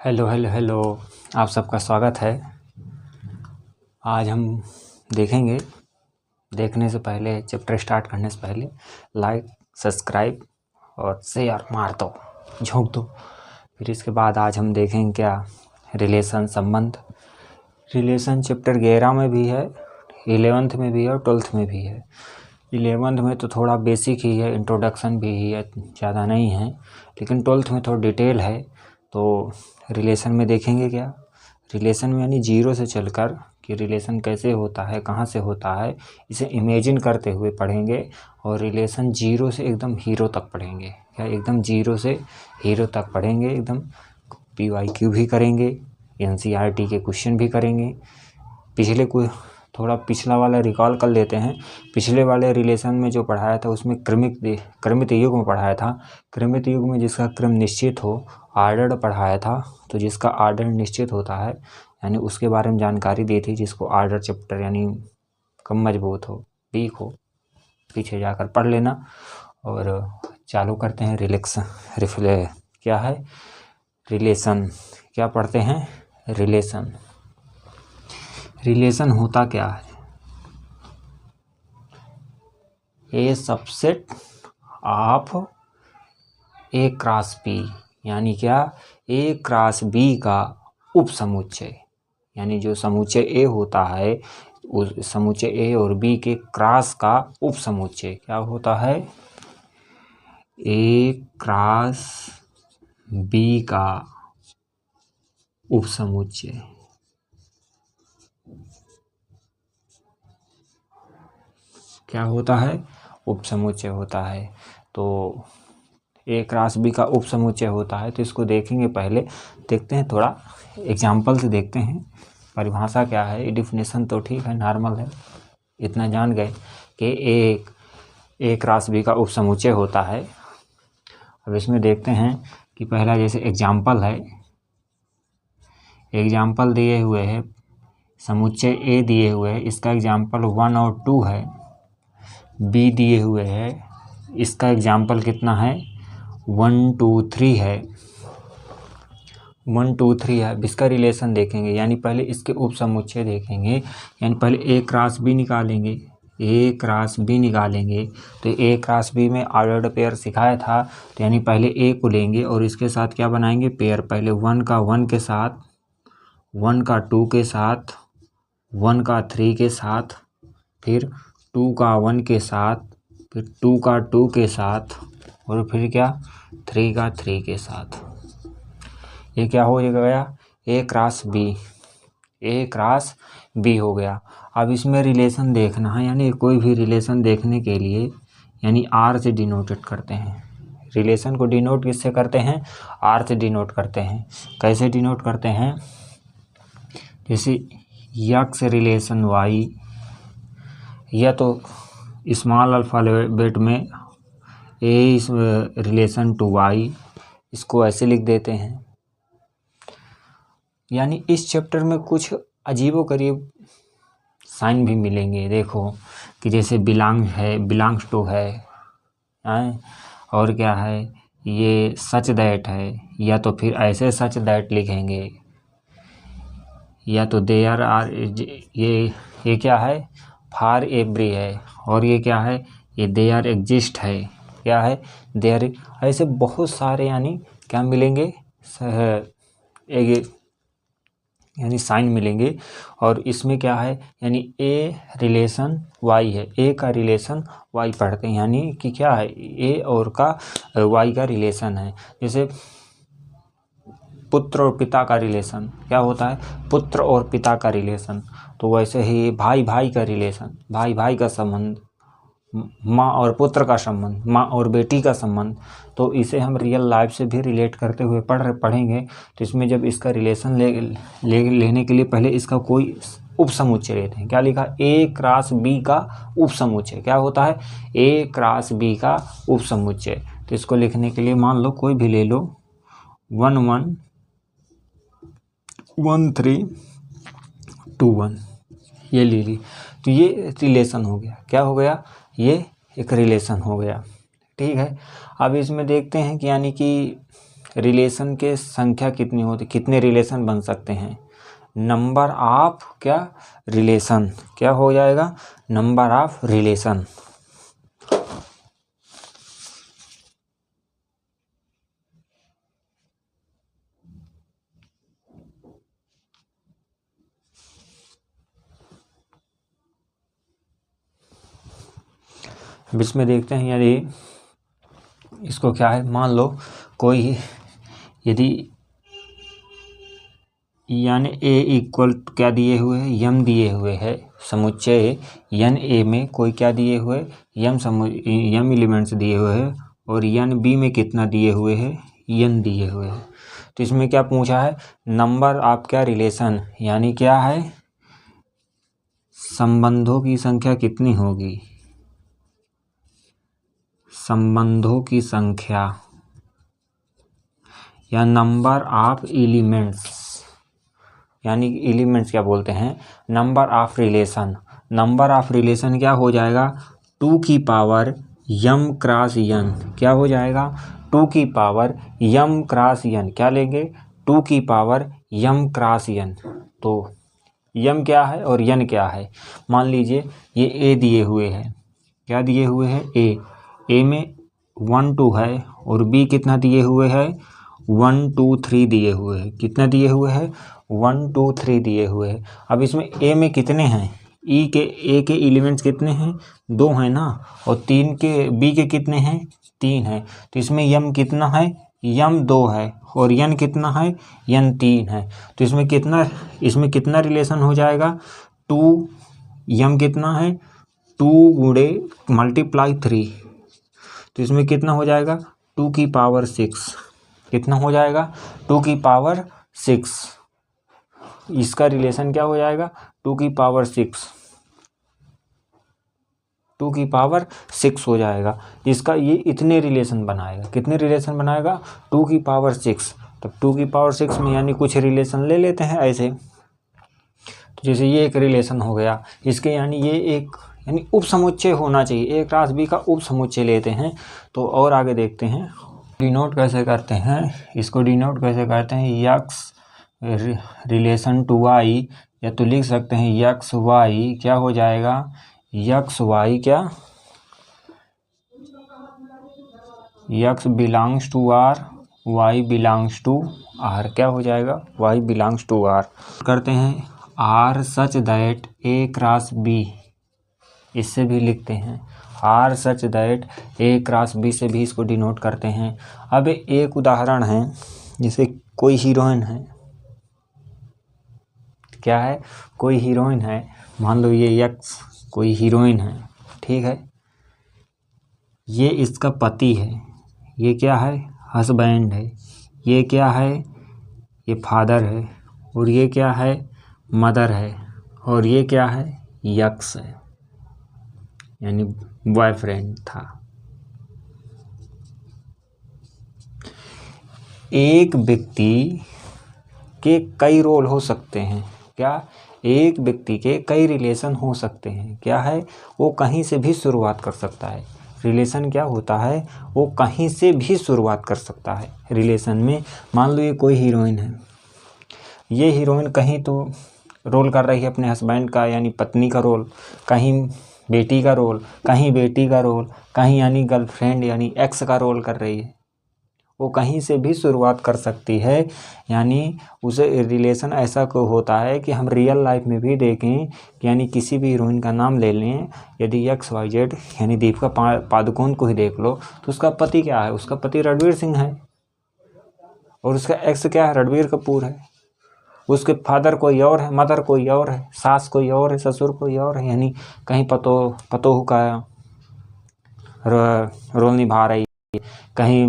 Hello hello hello. आप सबका स्वागत है। आज हम देखेंगे, देखने से पहले, चैप्टर स्टार्ट करने से पहले लाइक, सब्सक्राइब और शेयर मार दो, झोंक दो। फिर इसके बाद आज हम देखेंगे क्या, रिलेशन, संबंध। रिलेशन चैप्टर 11 में भी है, 11th में भी है और 12th में भी है। 11th में तो थोड़ा बेसिक ही है, इंट्रोडक्शन भी ही है, ज़्यादा नहीं है। लेकिन 12th में थोड़ा डिटेल है। तो रिलेशन में देखेंगे क्या, रिलेशन में यानी जीरो से चलकर कि रिलेशन कैसे होता है, कहाँ से होता है, इसे इमेजिन करते हुए पढ़ेंगे। और रिलेशन जीरो से एकदम हीरो तक पढ़ेंगे। क्या एकदम जीरो से हीरो तक पढ़ेंगे, एकदम PYQ भी करेंगे, NCERT के क्वेश्चन भी करेंगे। थोड़ा पिछला वाला रिकॉल कर लेते हैं। पिछले वाले रिलेशन में जो पढ़ाया था उसमें क्रमित युग में पढ़ाया था। क्रमित युग में जिसका क्रम निश्चित हो, आर्डर्ड पढ़ाया था। तो जिसका आर्डर निश्चित होता है यानी उसके बारे में जानकारी दी थी। जिसको आर्डर चैप्टर यानी कम मजबूत हो, वीक हो, पीछे जाकर पढ़ लेना। और चालू करते हैं क्या है रिलेशन। क्या पढ़ते हैं, रिलेशन। रिलेशन होता क्या है, A subset of A cross B, यानी क्या, ए क्रॉस बी का उपसमुच्चय। यानी जो समुच्चय ए होता है, उस समुच्चय ए और बी के क्रॉस का उपसमुच्चय क्या होता है, ए क्रॉस बी का उपसमुच्चय। क्या होता है, उपसमुच्चय होता है। तो ए क्रॉस बी का उपसमुच्चय होता है। तो इसको देखेंगे, पहले देखते हैं, थोड़ा एग्जाम्पल से देखते हैं। परिभाषा क्या है, डिफिनेशन तो ठीक है, नॉर्मल है, इतना जान गए कि ए क्रॉस बी का उपसमुच्चय होता है। अब इसमें देखते हैं कि पहला जैसे एग्जाम्पल है, एग्जाम्पल दिए हुए है, समुच्चय ए दिए हुए है, इसका एग्जाम्पल 1 और 2 है। बी दिए हुए है, इसका एग्जाम्पल कितना है, 1 2 3 है। 1 2 3 है। इसका रिलेशन देखेंगे, यानी पहले इसके उपसमुच्चय देखेंगे। यानी पहले ए क्रॉस बी निकालेंगे, ए क्रॉस बी निकालेंगे। तो ए क्रॉस बी में ऑर्डर्ड पेयर सिखाया था। तो यानी पहले ए को लेंगे और इसके साथ क्या बनाएंगे, पेयर। पहले 1 का 1 के साथ, 1 का 2 के साथ, 1 का 3 के साथ, फिर 2 का 1 के साथ, फिर 2 का 2 के साथ, और फिर क्या, 3 का 3 के साथ। ये क्या हो गया, ए क्रॉस बी, ए क्रॉस बी हो गया। अब इसमें रिलेशन देखना है, यानी कोई भी रिलेशन देखने के लिए यानी आर से डिनोटेड करते हैं। रिलेशन को डिनोट किससे करते हैं, आर से डिनोट करते हैं। कैसे डिनोट करते हैं, जैसे यक्स रिलेशन वाई, या तो स्मॉल अल्फ़ाबेट में ए रिलेशन टू वाई, इसको ऐसे लिख देते हैं। यानी इस चैप्टर में कुछ अजीबोगरीब साइन भी मिलेंगे। देखो कि जैसे बिलोंग है, बिलोंग्स टू है, और क्या है, ये सच दैट है, या तो फिर ऐसे सच दैट लिखेंगे, या तो देयर आर, ये क्या है, फॉर एवरी है, और ये क्या है, ये देयर एग्जिस्ट है, क्या है, देयर। ऐसे बहुत सारे यानी क्या मिलेंगे, यानी साइन मिलेंगे। और इसमें क्या है, यानी ए रिलेशन वाई है, ए का रिलेशन वाई पढ़ते हैं, यानी कि क्या है, ए और का वाई का रिलेशन है। जैसे पुत्र और पिता का रिलेशन क्या होता है, पुत्र और पिता का रिलेशन। तो वैसे ही भाई भाई का रिलेशन, भाई भाई का संबंध, माँ और पुत्र का संबंध, माँ और बेटी का संबंध। तो इसे हम रियल लाइफ से भी रिलेट करते हुए पढ़ेंगे। तो इसमें जब इसका रिलेशन लेने के लिए पहले इसका कोई उपसमुच्चय लेते हैं। क्या लिखा, ए क्रॉस बी का उपसमुच्चय। क्या होता है, ए क्रॉस बी का उपसमुच्चय। तो इसको लिखने के लिए मान लो कोई भी ले लो, 1 1 1 3 2 1, ये ले ली। तो ये रिलेशन हो गया। क्या हो गया, ये एक रिलेशन हो गया। ठीक है। अब इसमें देखते हैं कि यानी कि रिलेशन के संख्या कितनी होती, कितने रिलेशन बन सकते हैं, नंबर ऑफ क्या रिलेशन, क्या हो जाएगा, नंबर ऑफ रिलेशन। अब इसमें देखते हैं, यदि इसको क्या है, मान लो कोई यदि यानी ए इक्वल क्या दिए हुए है, यम दिए हुए है, समुच्चय यन ए में कोई क्या दिए हुए, यम एलिमेंट्स दिए हुए हैं, और यन बी में कितना दिए हुए है, यन दिए हुए हैं। तो इसमें क्या पूछा है, नंबर ऑफ क्या रिलेशन, यानी क्या है, संबंधों की संख्या कितनी होगी, संबंधों की संख्या, या नंबर ऑफ एलिमेंट्स, यानी एलिमेंट्स क्या बोलते हैं, number of relation. Number of relation क्या हो जाएगा, 2 की पावर यम क्रॉस यन, क्या हो जाएगा, 2 की पावर यम क्रॉस यन, क्या लेंगे, 2 की पावर यम क्रॉस यन। तो यम क्या है और यन क्या है, मान लीजिए ये ए दिए हुए हैं, क्या दिए हुए हैं, ए में 1 2 है, और बी कितना दिए हुए है, 1 2 3 दिए हुए हैं, कितना दिए हुए हैं, 1 2 3 दिए हुए हैं। अब इसमें ए में कितने हैं, ए के एलिमेंट्स कितने हैं, 2 हैं ना, और 3 के बी के कितने हैं, 3 हैं। तो इसमें यम कितना है, यम 2 है, और यन कितना है, यन 3 है। तो इसमें कितना रिलेशन हो जाएगा, 2 यम कितना है, 2 गुणे मल्टीप्लाई 3, तो इसमें कितना हो जाएगा, 2 की पावर 6, कितना हो जाएगा, 2 की पावर 6, इसका रिलेशन क्या हो जाएगा, 2 की पावर 6, 2 की पावर 6 हो जाएगा। इसका ये इतने रिलेशन बनाएगा, कितने रिलेशन बनाएगा, 2 की पावर 6। तब 2 की पावर 6 में यानी कुछ रिलेशन ले लेते हैं ऐसे, तो जैसे ये एक रिलेशन हो गया, इसके यानी ये एक यानी उप समुच्चय होना चाहिए, ए क्रॉस बी का उप समुच्चय लेते हैं। तो और आगे देखते हैं, डिनोट कैसे करते हैं, इसको डिनोट कैसे करते हैं, यक्स रिलेशन टू वाई, या तो लिख सकते हैं यक्स वाई, क्या हो जाएगा, यक्स वाई क्या, x belongs to R, y belongs to R, क्या हो जाएगा, वाई बिलोंग्स टू आर। करते हैं R such that A cross B, इससे भी लिखते हैं R such that A cross B, से भी इसको डिनोट करते हैं। अब एक उदाहरण है, जैसे कोई हीरोइन है, क्या है, कोई हीरोइन है, मान लो ये यक्स कोई हीरोइन है, ठीक है, ये इसका पति है, ये क्या है, हस्बैंड है, ये क्या है, ये फादर है, और ये क्या है, मदर है, और ये क्या है, यक्स है, यानी बॉयफ्रेंड था। एक व्यक्ति के कई रोल हो सकते हैं, क्या, एक व्यक्ति के कई रिलेशन हो सकते हैं, क्या है, वो कहीं से भी शुरुआत कर सकता है। रिलेशन क्या होता है, वो कहीं से भी शुरुआत कर सकता है रिलेशन में। मान लो ये कोई हीरोइन है, ये हीरोइन कहीं तो रोल कर रही है अपने हस्बैंड का यानी पत्नी का रोल, कहीं बेटी का रोल, कहीं बेटी का रोल, कहीं यानी गर्लफ्रेंड यानी एक्स का रोल कर रही है। वो कहीं से भी शुरुआत कर सकती है, यानी उसे रिलेशन ऐसा को होता है कि हम रियल लाइफ में भी देखें कि यानी किसी भी हीरोइन का नाम ले लें, यदि एक्स वाई जेड यानी दीपिका पादुकोण को ही देख लो, तो उसका पति क्या है, उसका पति रणवीर सिंह है, और उसका एक्स क्या है, रणबीर कपूर है। उसके फादर कोई और है, मदर कोई और है, सास कोई और है, ससुर कोई और है, यानी कहीं पतोह का रोल निभा रही है, कहीं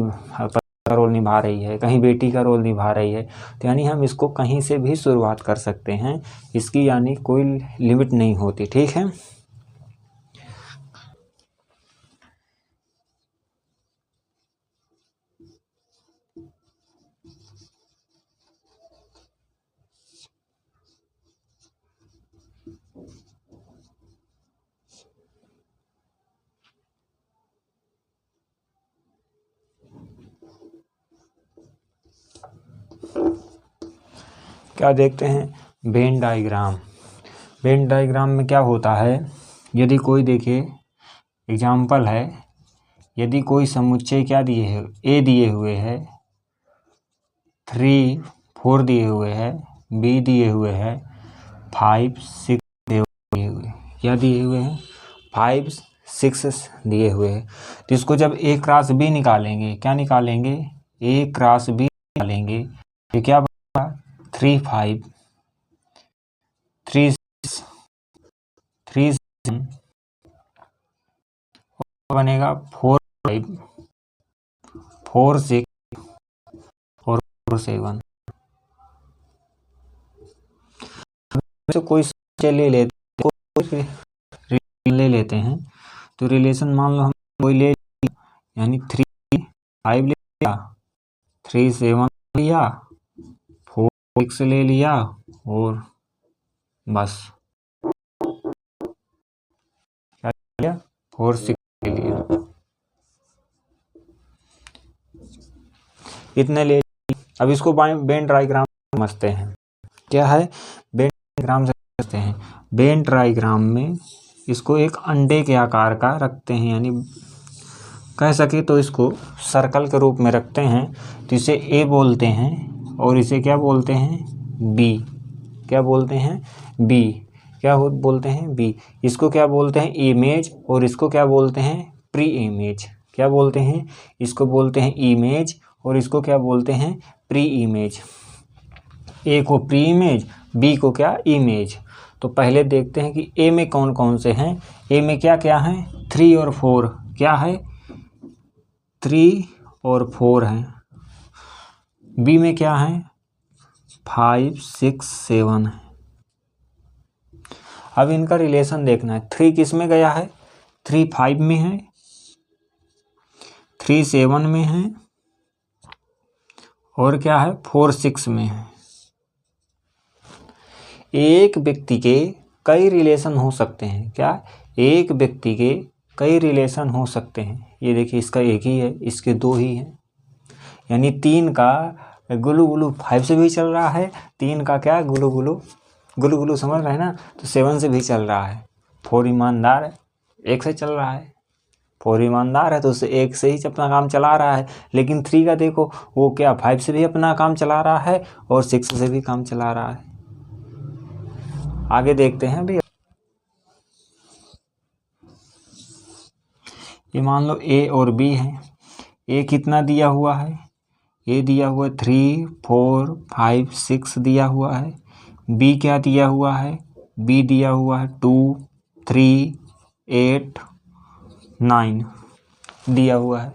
का रोल निभा रही है, कहीं बेटी का रोल निभा रही है। तो यानी हम इसको कहीं से भी शुरुआत कर सकते हैं, इसकी यानी कोई लिमिट नहीं होती, ठीक है। क्या देखते हैं, वेन डायग्राम। वेन डायग्राम में क्या होता है, यदि कोई देखिए एग्जाम्पल है, यदि कोई समुच्चय क्या दिए है, ए दिए हुए है, 3 4 दिए हुए है, बी दिए हुए है, 5 6 दिए हुए, क्या दिए हुए हैं, 5 6 दिए हुए हैं। तो इसको जब ए क्रॉस बी निकालेंगे, क्या निकालेंगे, ए क्रॉस बी निकालेंगे, तो क्या बनेगा, 3 5 3 6 3 7 बनेगा 4 5 4 6 और 4 7। तो कोई ले लेते हैं, तो रिलेशन मान लो हम कोई ले, यानी 3 5 ले लिया, 3 7 लिया, 4 6 ले लिया, और बस क्या लिया, 4 6 ले लिया, इतने ले। अब इसको वेन डायग्राम समझते हैं, क्या है, वेन डायग्राम समझते हैं। वेन डायग्राम में इसको एक अंडे के आकार का रखते हैं, यानी कह सके तो इसको सर्कल के रूप में रखते हैं, तो इसे ए बोलते हैं और इसे क्या बोलते हैं, बी। क्या बोलते हैं, बी। क्या बोलते हैं, बी। इसको क्या बोलते हैं, इमेज, और इसको क्या बोलते हैं, प्री इमेज। क्या बोलते हैं, इसको बोलते हैं इमेज और इसको क्या बोलते हैं, प्री इमेज। ए को प्री इमेज, बी को क्या, इमेज। तो पहले देखते हैं कि ए में कौन कौन से हैं। ए में क्या क्या है, 3 और 4, क्या है, 3 और 4 हैं। बी में क्या है, 5 6 7 है। अब इनका रिलेशन देखना है, 3 किस में गया है, 3 5 में है, 3 7 में है, और क्या है, 4 6 में है। एक व्यक्ति के कई रिलेशन हो सकते हैं, क्या, एक व्यक्ति के कई रिलेशन हो सकते हैं। ये देखिए इसका एक ही है, इसके 2 ही हैं, यानी 3 का गुलू गुलू 5 से भी चल रहा है, 3 का क्या, गुलू गुलू समझ रहे हैं ना, तो 7 से भी चल रहा है। 4 ईमानदार है, 1 से चल रहा है, 4 ईमानदार है तो उससे 1 से ही अपना काम चला रहा है। लेकिन 3 का देखो, वो क्या 5 से भी अपना काम चला रहा है और 6 से भी काम चला रहा है। आगे देखते हैं अभी, ये मान लो ए और बी है। ए कितना दिया हुआ है, ए दिया हुआ 3 4 5 6 दिया हुआ है। बी क्या दिया हुआ है, बी दिया हुआ है 2 3 8 9 दिया हुआ है।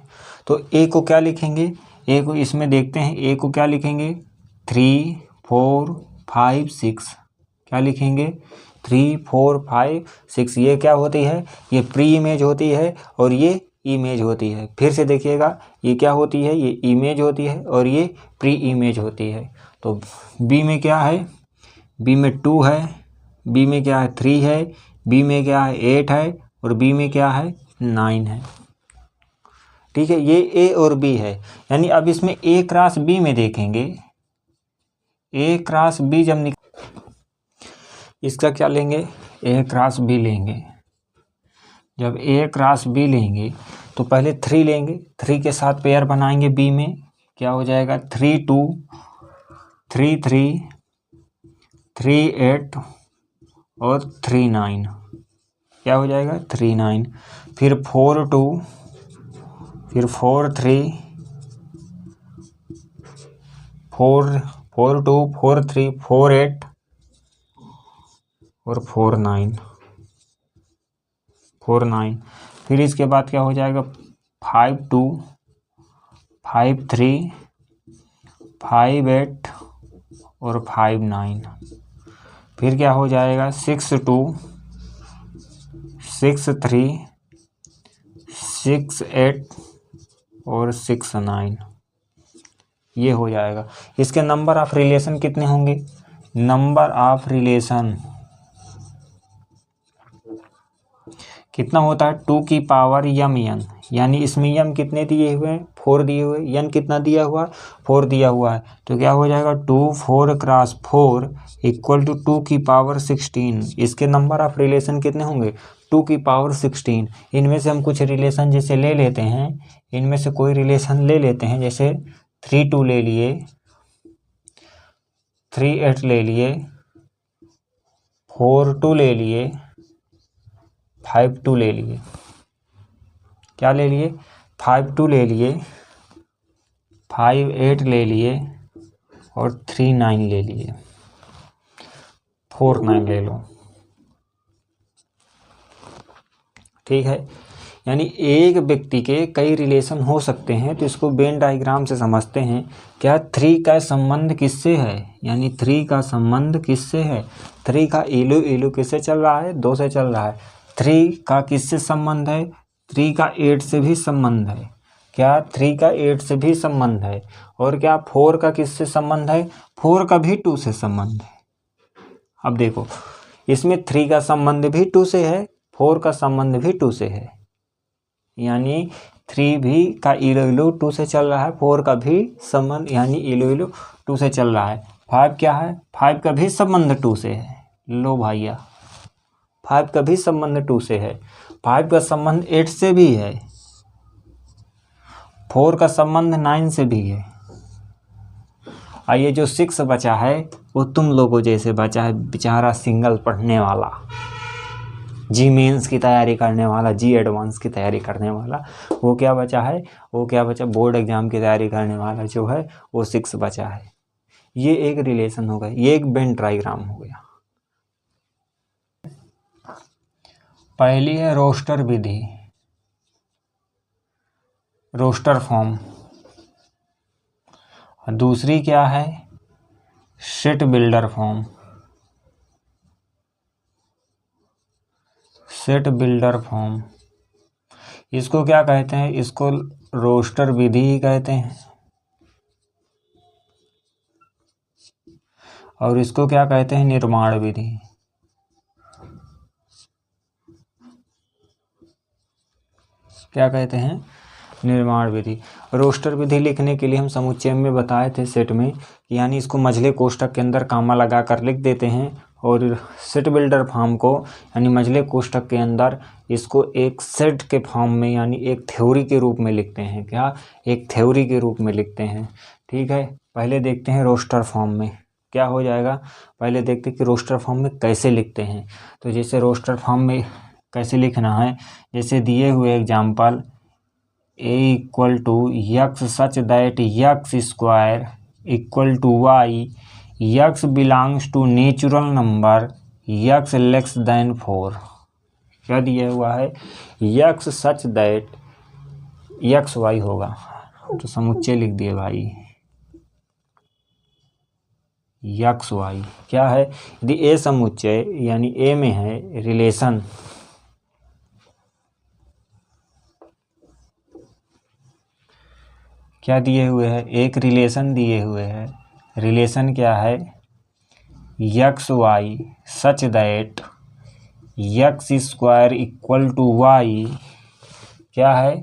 तो ए को क्या लिखेंगे, ए को इसमें देखते हैं, ए को क्या लिखेंगे, 3 4 5 6, क्या लिखेंगे, 3 4 5 6। ये क्या होती है, ये प्री इमेज होती है और ये इमेज होती है। फिर से देखिएगा, ये क्या होती है, ये इमेज होती है और ये प्री इमेज होती है। तो बी में क्या है, बी में 2 है, बी में क्या है, 3 है, बी में क्या है, 8 है, और बी में क्या है, 9 है। ठीक है, ये ए और बी है। यानी अब इसमें ए क्रॉस बी में देखेंगे, ए क्रॉस बी जब इसका क्या लेंगे, ए क्रॉस बी लेंगे। जब ए क्रॉस बी लेंगे तो पहले 3 लेंगे, 3 के साथ पेयर बनाएंगे बी में, क्या हो जाएगा, 3 2 3 3 3 8 और 3 9, क्या हो जाएगा, 3 9। फिर 4 2, फिर 4 3 4 2 4 3 4 8 और 4 9 4 9। फिर इसके बाद क्या हो जाएगा, 5 2 5 3 5 8 और 5 9। फिर क्या हो जाएगा, 6 2 6 3 6 8 और 6 9। ये हो जाएगा। इसके नंबर ऑफ रिलेशन कितने होंगे, नंबर ऑफ रिलेशन कितना होता है 2 की पावर यम एन, यानी इसमें यम कितने दिए हुए हैं 4 दिए हुए, एन कितना दिया हुआ है 4 दिया हुआ है, तो क्या हो जाएगा 2 4 क्रॉस 4 इक्वल टू 2 की पावर 16। इसके नंबर ऑफ रिलेशन कितने होंगे 2 की पावर 16। इनमें से हम कुछ रिलेशन जैसे ले लेते हैं, इनमें से कोई रिलेशन ले लेते हैं, जैसे 3 2 ले लिए, 3 8 ले लिए, 4 2 ले लिए, 5 2 ले लिए, क्या ले लिए 5 2 ले लिए, 5 8 ले लिए और 3 9 ले लिए, 4 9 ले लो, ठीक है। यानी एक व्यक्ति के कई रिलेशन हो सकते हैं, तो इसको वेन डायग्राम से समझते हैं। क्या 3 का संबंध किससे है, यानी 3 का संबंध किससे है, 3 का इलू किससे चल रहा है 2 से चल रहा है। 3 का किससे संबंध है 3 का 8 से भी संबंध है, क्या 3 का 8 से भी संबंध है। और क्या 4 का किससे संबंध है 4 का भी 2 से संबंध है। अब देखो इसमें 3 का संबंध भी 2 से है, 4 का संबंध भी 2 से है, यानी 3 भी का इलो 2 से चल रहा है, 4 का भी संबंध यानी इलो 2 से चल रहा है। 5 क्या है 5 का भी संबंध 2 से है, लो भैया 5 का भी संबंध 2 से है, 5 का संबंध 8 से भी है, 4 का संबंध 9 से भी है। और ये जो 6 बचा है वो तुम लोगों जैसे बचा है, बेचारा सिंगल पढ़ने वाला, जी मेंस की तैयारी करने वाला, जी एडवांस की तैयारी करने वाला, वो क्या बचा है, वो क्या बचा बोर्ड एग्जाम की तैयारी करने वाला जो है वो 6 बचा है। ये एक रिलेशन हो गया, ये एक वेन डायग्राम हो गया। पहली है रोस्टर विधि, रोस्टर फॉर्म। दूसरी क्या है set builder form, set builder form. इसको क्या कहते हैं, इसको रोस्टर विधि ही कहते हैं, और इसको क्या कहते हैं निर्माण विधि। क्या कहते हैं निर्माण विधि। रोस्टर विधि लिखने के लिए हम समुच्चय में बताए थे सेट में, यानी इसको मझले कोष्ठक के अंदर कामा लगा कर लिख देते हैं, और सेट बिल्डर फॉर्म को यानी मझले कोष्ठक के अंदर इसको एक सेट के फॉर्म में यानी एक थ्योरी के रूप में लिखते हैं। क्या एक थ्योरी के रूप में लिखते हैं, ठीक है। पहले देखते हैं रोस्टर फॉर्म में क्या हो जाएगा, पहले देखते हैं कि रोस्टर फॉर्म में कैसे लिखते हैं। तो जैसे रोस्टर फॉर्म में कैसे लिखना है, जैसे दिए हुए example a equal to x such that x square equal to y, x belongs to natural number x less than 4। क्या दिया हुआ है x such that x y होगा, तो समुच्चय लिख दिए भाई यक्स वाई। क्या है यदि ए समुच्चय यानी ए में है रिलेशन, क्या दिए हुए हैं एक रिलेशन दिए हुए हैं, रिलेशन क्या है x y such that x square equal to y, क्या है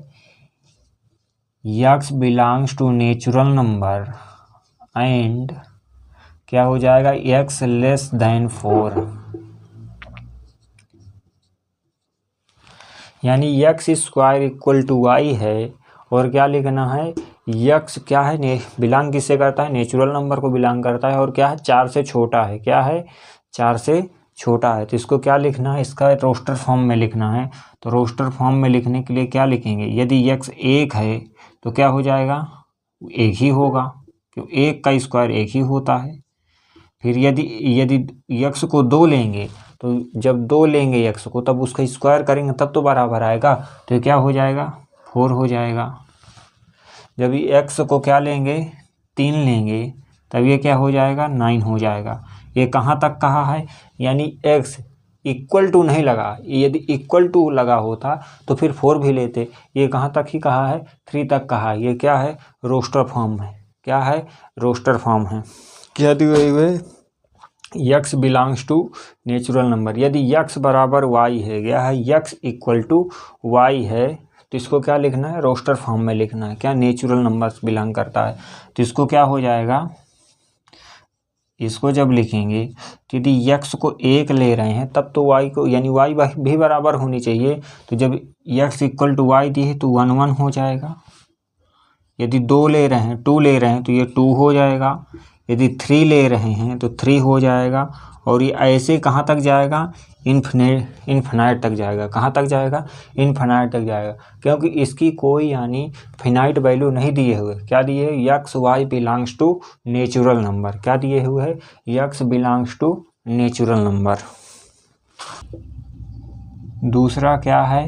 x belongs to natural number and क्या हो जाएगा यक्स लेस देन 4, यानी x square equal to y है, और क्या लिखना है यक्स क्या है बिलोंग किससे करता है नेचुरल नंबर को बिलोंग करता है, और क्या है 4 से छोटा है, क्या है 4 से छोटा है। तो इसको क्या लिखना है इसका रोस्टर फॉर्म में लिखना है। तो रोस्टर फॉर्म में लिखने के लिए क्या लिखेंगे, यदि यक्स 1 है तो क्या हो जाएगा 1 ही होगा, क्योंकि 1 का स्क्वायर 1 ही होता है। फिर यदि यक्स को 2 लेंगे तो जब 2 लेंगे यक्स को तब उसका स्क्वायर करेंगे तब तो बराबर आएगा, तो क्या हो जाएगा 4 हो जाएगा। जब एक्स को क्या लेंगे 3 लेंगे तब ये क्या हो जाएगा 9 हो जाएगा। ये कहाँ तक कहा है, यानी एक्स इक्वल टू नहीं लगा, यदि इक्वल टू लगा होता तो फिर 4 भी लेते, ये कहाँ तक ही कहा है 3 तक कहा है। ये क्या है रोस्टर फॉर्म है, क्या है रोस्टर फॉर्म है। क्या दिए हुए x belongs to natural number. यदि यक्स बराबर वाई है, क्या है, यक्स इक्वल टू वाई है, तो इसको क्या लिखना है, रोस्टर फॉर्म में लिखना है, क्या नेचुरल नंबर्स बिलोंग करता है। तो इसको क्या हो जाएगा, इसको जब लिखेंगे तो यदि यक्स को 1 ले रहे हैं तब तो वाई को, यानी वाई भी बराबर होनी चाहिए। तो जब यक्स इक्वल टू वाई दी है तो 1 1 हो जाएगा। यदि 2 ले रहे हैं, 2 ले रहे हैं तो ये 2 हो जाएगा। यदि 3 ले रहे हैं तो 3 हो जाएगा। और ये ऐसे कहाँ तक जाएगा, इन्फिनाइट तक जाएगा। कहाँ तक जाएगा, इन्फिनाइट तक जाएगा, क्योंकि इसकी कोई यानी फिनाइट वैल्यू नहीं दिए हुए। क्या दिए, x y belongs to natural number. क्या दिए हुए है, x belongs to natural number. दूसरा क्या है,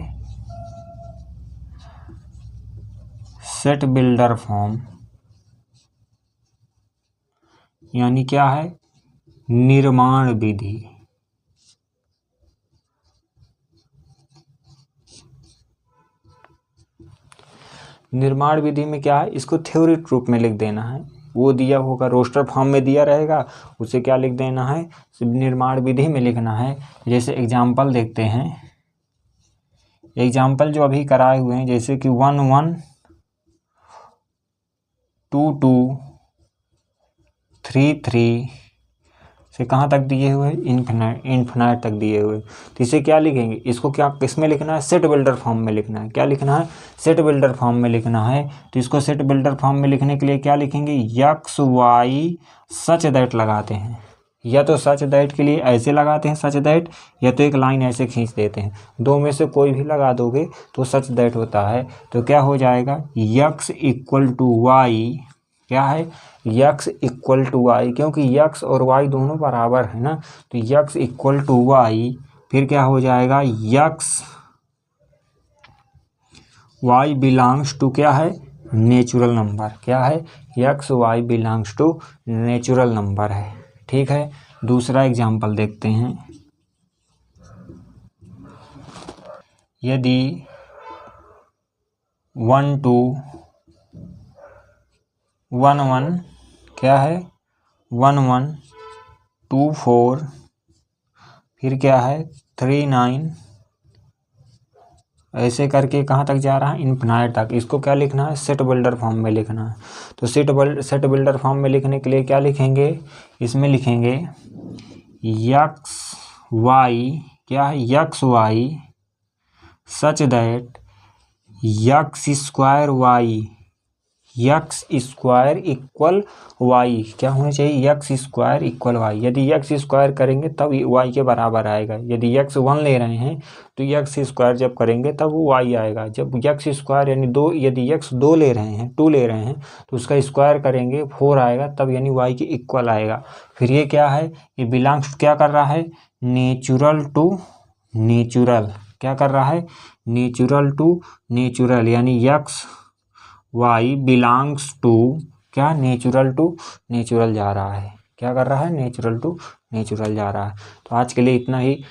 सेट बिल्डर फॉर्म, यानी क्या है, निर्माण विधि। निर्माण विधि में क्या है, इसको थ्योरी रूप में लिख देना है। वो दिया होगा, रोस्टर फॉर्म में दिया रहेगा, उसे क्या लिख देना है, निर्माण विधि में लिखना है। जैसे एग्जाम्पल देखते हैं, एग्जाम्पल जो अभी कराए हुए हैं, जैसे कि 1 1 2 2 3 3 से कहाँ तक दिए हुए, इन्फिनाइट तक दिए हुए। तो इसे क्या लिखेंगे, इसको क्या किस में लिखना है, सेट बिल्डर फॉर्म में लिखना है। क्या लिखना है, सेट बिल्डर फॉर्म में लिखना है। तो इसको सेट बिल्डर फॉर्म में लिखने के लिए क्या लिखेंगे, यक्स वाई सच दैट लगाते हैं। या तो सच दैट के लिए ऐसे लगाते हैं सच दैट, या तो एक लाइन ऐसे खींच देते हैं। दो में से कोई भी लगा दोगे तो सच दैट होता है। तो क्या हो जाएगा, यक्स इक्वल टू वाई, क्या है, यक्स इक्वल टू वाई, क्योंकि यक्स और वाई दोनों बराबर है ना। तो यक्स इक्वल टू वाई, फिर क्या हो जाएगा, यक्स वाई बिलोंग्स टू, क्या है, नेचुरल नंबर। क्या है, x y belongs to natural number है। ठीक है, दूसरा एग्जाम्पल देखते हैं। यदि 1 2 1 1, क्या है, 1 1 2 4, फिर क्या है 3 9, ऐसे करके कहाँ तक जा रहा है, इन्फिनाइट तक। इसको क्या लिखना है, सेट बिल्डर फॉर्म में लिखना है। तो सेट बिल्डर फॉर्म में लिखने के लिए क्या लिखेंगे, इसमें लिखेंगे यक्स वाई, क्या है, x y such that x square y, x square equal y, क्या होना चाहिए, यक्स स्क्वायर इक्वल वाई। यदि यक्स स्क्वायर करेंगे तब वाई के बराबर आएगा। यदि यक्स 1 ले रहे हैं तो यक्स स्क्वायर जब करेंगे तब वो वाई आएगा। जब यक्स स्क्वायर यानी 2, यदि यक्स 2 ले रहे हैं, 2 ले रहे हैं तो उसका स्क्वायर करेंगे 4 आएगा, तब यानी वाई के इक्वल आएगा। फिर ये क्या है, ये बिलोंग्स क्या कर रहा है, नेचुरल टू नेचुरल। क्या कर रहा है, नेचुरल टू नेचुरल, यानी यक्स वाई बिलोंग्स टू, क्या, नेचुरल टू नेचुरल जा रहा है। क्या कर रहा है, नेचुरल टू नेचुरल जा रहा है। तो आज के लिए इतना ही।